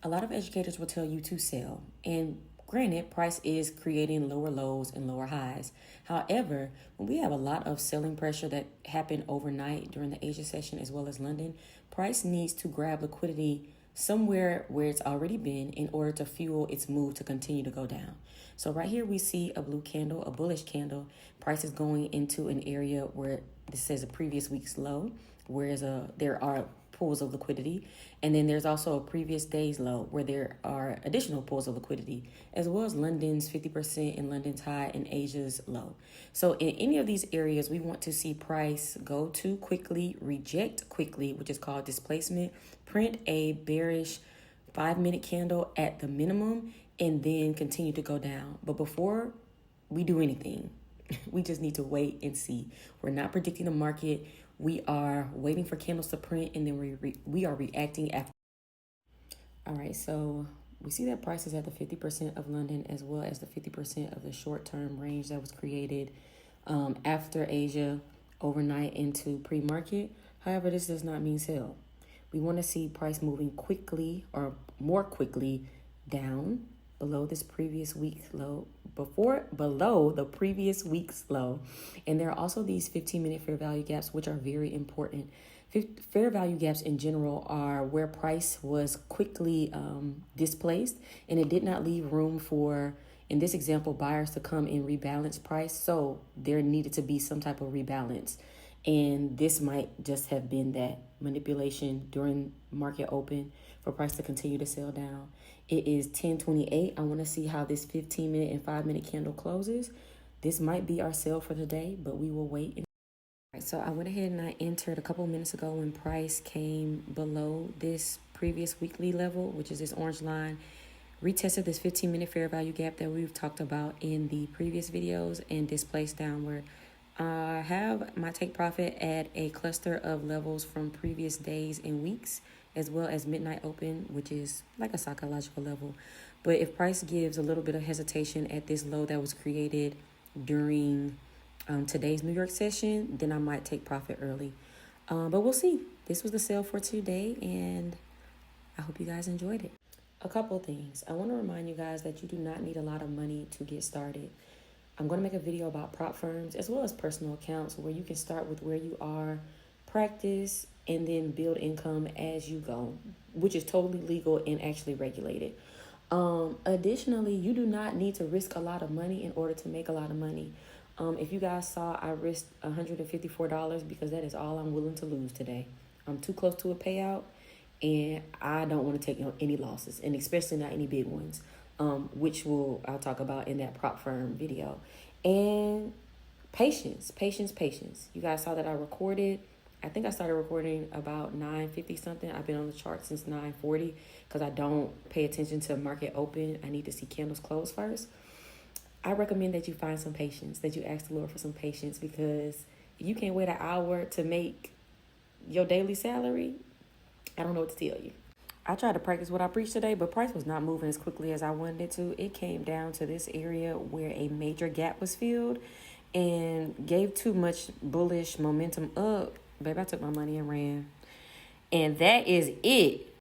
A lot of educators will tell you to sell, and granted, price is creating lower lows and lower highs. However, when we have a lot of selling pressure that happened overnight during the Asia session as well as London, price needs to grab liquidity somewhere where it's already been in order to fuel its move to continue to go down. So right here we see a blue candle, a bullish candle. Price is going into an area where this says a previous week's low, whereas there are pools of liquidity. And then there's also a previous day's low where there are additional pools of liquidity, as well as London's 50% and London's high and Asia's low. So in any of these areas, we want to see price go to quickly, reject quickly, which is called displacement, print a bearish 5-minute candle at the minimum, and then continue to go down. But before we do anything, we just need to wait and see. We're not predicting the market. We are waiting for candles to print, and then we are reacting after. All right, so we see that price is at the 50% of London as well as the 50% of the short-term range that was created after Asia overnight into pre-market. However, this does not mean sell. We want to see price moving quickly or more quickly down below this previous week's low, below the previous week's low. And there are also these 15-minute fair value gaps, which are very important. Fair value gaps in general are where price was quickly displaced, and it did not leave room for, in this example, buyers to come and rebalance price. So there needed to be some type of rebalance. And this might just have been that manipulation during market open for price to continue to sell down. It is 10:28. I want to see how this 15-minute and 5-minute candle closes. This might be our sell for the day, but we will wait. So I went ahead and I entered a couple minutes ago when price came below this previous weekly level, which is this orange line, retested this 15-minute fair value gap that we've talked about in the previous videos and displaced downward. I have my take profit at a cluster of levels from previous days and weeks, as well as midnight open, which is like a psychological level. But if price gives a little bit of hesitation at this low that was created during today's New York session, then I might take profit early. But we'll see. This was the sale for today, and I hope you guys enjoyed it. A couple things. I want to remind you guys that you do not need a lot of money to get started. I'm going to make a video about prop firms as well as personal accounts where you can start with where you are, practice, and then build income as you go, which is totally legal and actually regulated. Additionally, you do not need to risk a lot of money in order to make a lot of money. If you guys saw, I risked $154 because that is all I'm willing to lose today. I'm too close to a payout, and I don't want to take any losses, and especially not any big ones, which I'll talk about in that prop firm video. And patience. You guys saw that I recorded. I think I started recording about 9:50 something. I've been on the chart since 9:40 because I don't pay attention to market open. I need to see candles close first. I recommend that you find some patience, that you ask the Lord for some patience, because if you can't wait an hour to make your daily salary, I don't know what to tell you. I tried to practice what I preached today, but price was not moving as quickly as I wanted it to. It came down to this area where a major gap was filled and gave too much bullish momentum up. Babe, I took my money and ran. And that is it.